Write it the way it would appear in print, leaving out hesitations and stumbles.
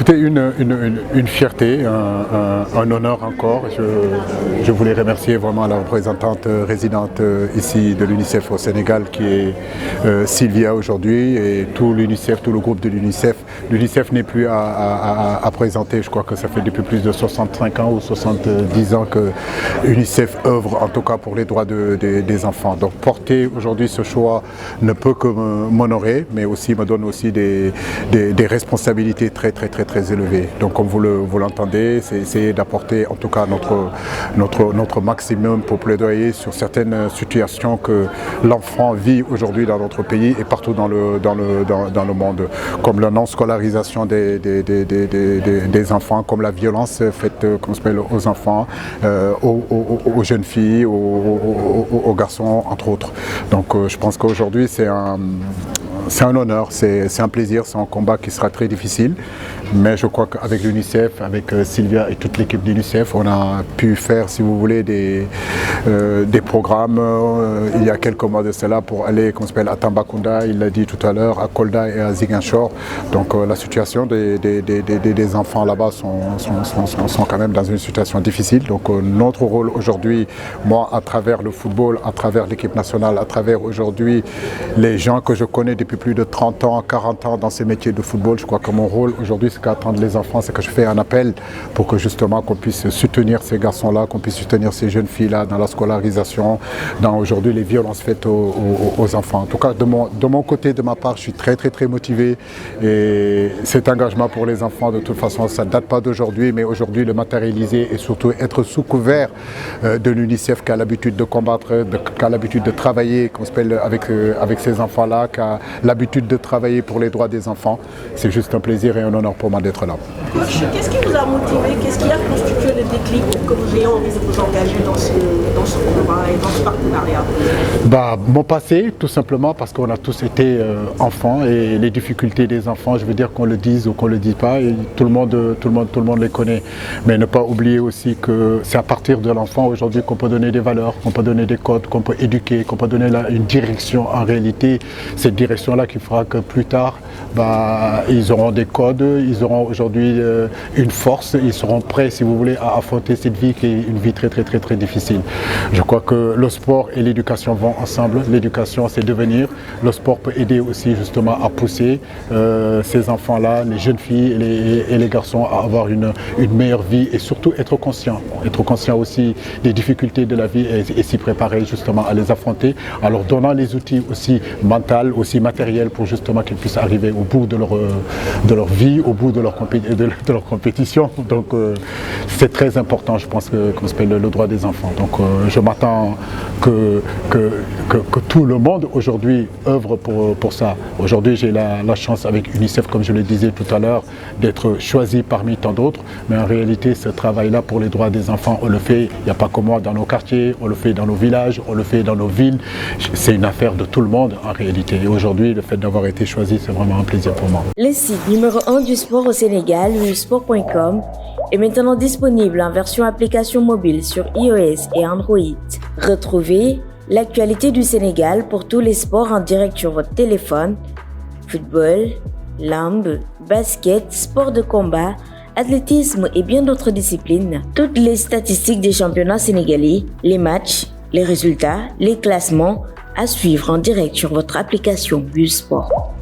Écoutez, une fierté, un honneur encore. Je voulais remercier vraiment la représentante résidente ici de l'UNICEF au Sénégal qui est Sylvia aujourd'hui et tout l'UNICEF, tout le groupe de l'UNICEF. L'UNICEF n'est plus à présenter, je crois que ça fait depuis plus de 65 ans ou 70 ans que l'UNICEF œuvre en tout cas pour les droits des enfants. Donc porter aujourd'hui ce choix ne peut que m'honorer, mais aussi me donne aussi des responsabilités très élevées. Donc comme vous l'entendez, c'est essayer d'apporter en tout cas notre maximum pour plaidoyer sur certaines situations que l'enfant vit aujourd'hui dans notre pays et partout dans le monde, comme la non-scolarisation des enfants, comme la violence faite aux enfants, aux jeunes filles, aux garçons, entre autres. Donc je pense qu'aujourd'hui c'est un honneur, c'est un plaisir, c'est un combat qui sera très difficile. Mais je crois qu'avec l'UNICEF, avec Sylvia et toute l'équipe de l'UNICEF, on a pu faire, si vous voulez, des programmes il y a quelques mois de cela pour aller, à Tambacounda, il l'a dit tout à l'heure, à Kolda et à Ziguinchor. Donc la situation des enfants là-bas sont quand même dans une situation difficile. Donc notre rôle aujourd'hui, moi à travers le football, à travers l'équipe nationale, à travers aujourd'hui les gens que je connais depuis plus de 30 ans, 40 ans dans ces métiers de football, je crois que mon rôle aujourd'hui, c'est qu'attendre les enfants, c'est que je fais un appel pour que justement qu'on puisse soutenir ces garçons-là, qu'on puisse soutenir ces jeunes filles-là dans la scolarisation, dans aujourd'hui les violences faites aux enfants. En tout cas, de mon côté, de ma part, je suis très motivé et cet engagement pour les enfants, de toute façon, ça ne date pas d'aujourd'hui, mais aujourd'hui le matérialiser et surtout être sous couvert de l'UNICEF qui a l'habitude de combattre, qui a l'habitude de travailler avec ces enfants-là, qui a l'habitude de travailler pour les droits des enfants. C'est juste un plaisir et un honneur pour moi d'être là. Coach, qu'est-ce qui vous a motivé, qu'est-ce qui a constitué le déclic pour que vous ayez envie de vous engager dans ce combat et dans ce partenariat? Mon passé, tout simplement parce qu'on a tous été enfants et les difficultés des enfants, je veux dire qu'on le dise ou qu'on le dise pas, et tout le monde les connaît. Mais ne pas oublier aussi que c'est à partir de l'enfant aujourd'hui qu'on peut donner des valeurs, qu'on peut donner des codes, qu'on peut éduquer, qu'on peut donner une direction en réalité. Cette direction-là qui fera que plus tard, ils auront des codes, ils auront aujourd'hui une force, ils seront prêts, si vous voulez, à affronter cette vie qui est une vie très difficile. Je crois que le sport et l'éducation vont ensemble. L'éducation, c'est devenir. Le sport peut aider aussi justement à pousser ces enfants-là, les jeunes filles et les garçons à avoir une meilleure vie et surtout être conscient aussi des difficultés de la vie et s'y préparer justement à les affronter en leur donnant les outils aussi mentaux, aussi matériels pour justement qu'ils puissent arriver au bout de leur vie, au bout de leur compétition. Donc c'est très important, je pense, qu'on se paye le droit des enfants. Donc je m'attends que tout le monde aujourd'hui œuvre pour ça. Aujourd'hui j'ai la chance avec UNICEF, comme je le disais tout à l'heure, d'être choisi parmi tant d'autres. Mais en réalité ce travail-là pour les droits des enfants, on le fait, il n'y a pas que moi, dans nos quartiers, on le fait dans nos villages, on le fait dans nos villes. C'est une affaire de tout le monde en réalité. Et aujourd'hui, le fait d'avoir été choisi, c'est vraiment un plaisir pour moi. Le site numéro 1 du sport au Sénégal, unisport.com, est maintenant disponible en version application mobile sur iOS et Android. Retrouvez l'actualité du Sénégal pour tous les sports en direct sur votre téléphone. Football, lambe, basket, sport de combat, athlétisme et bien d'autres disciplines. Toutes les statistiques des championnats sénégalais, les matchs, les résultats, les classements à suivre en direct sur votre application Sport.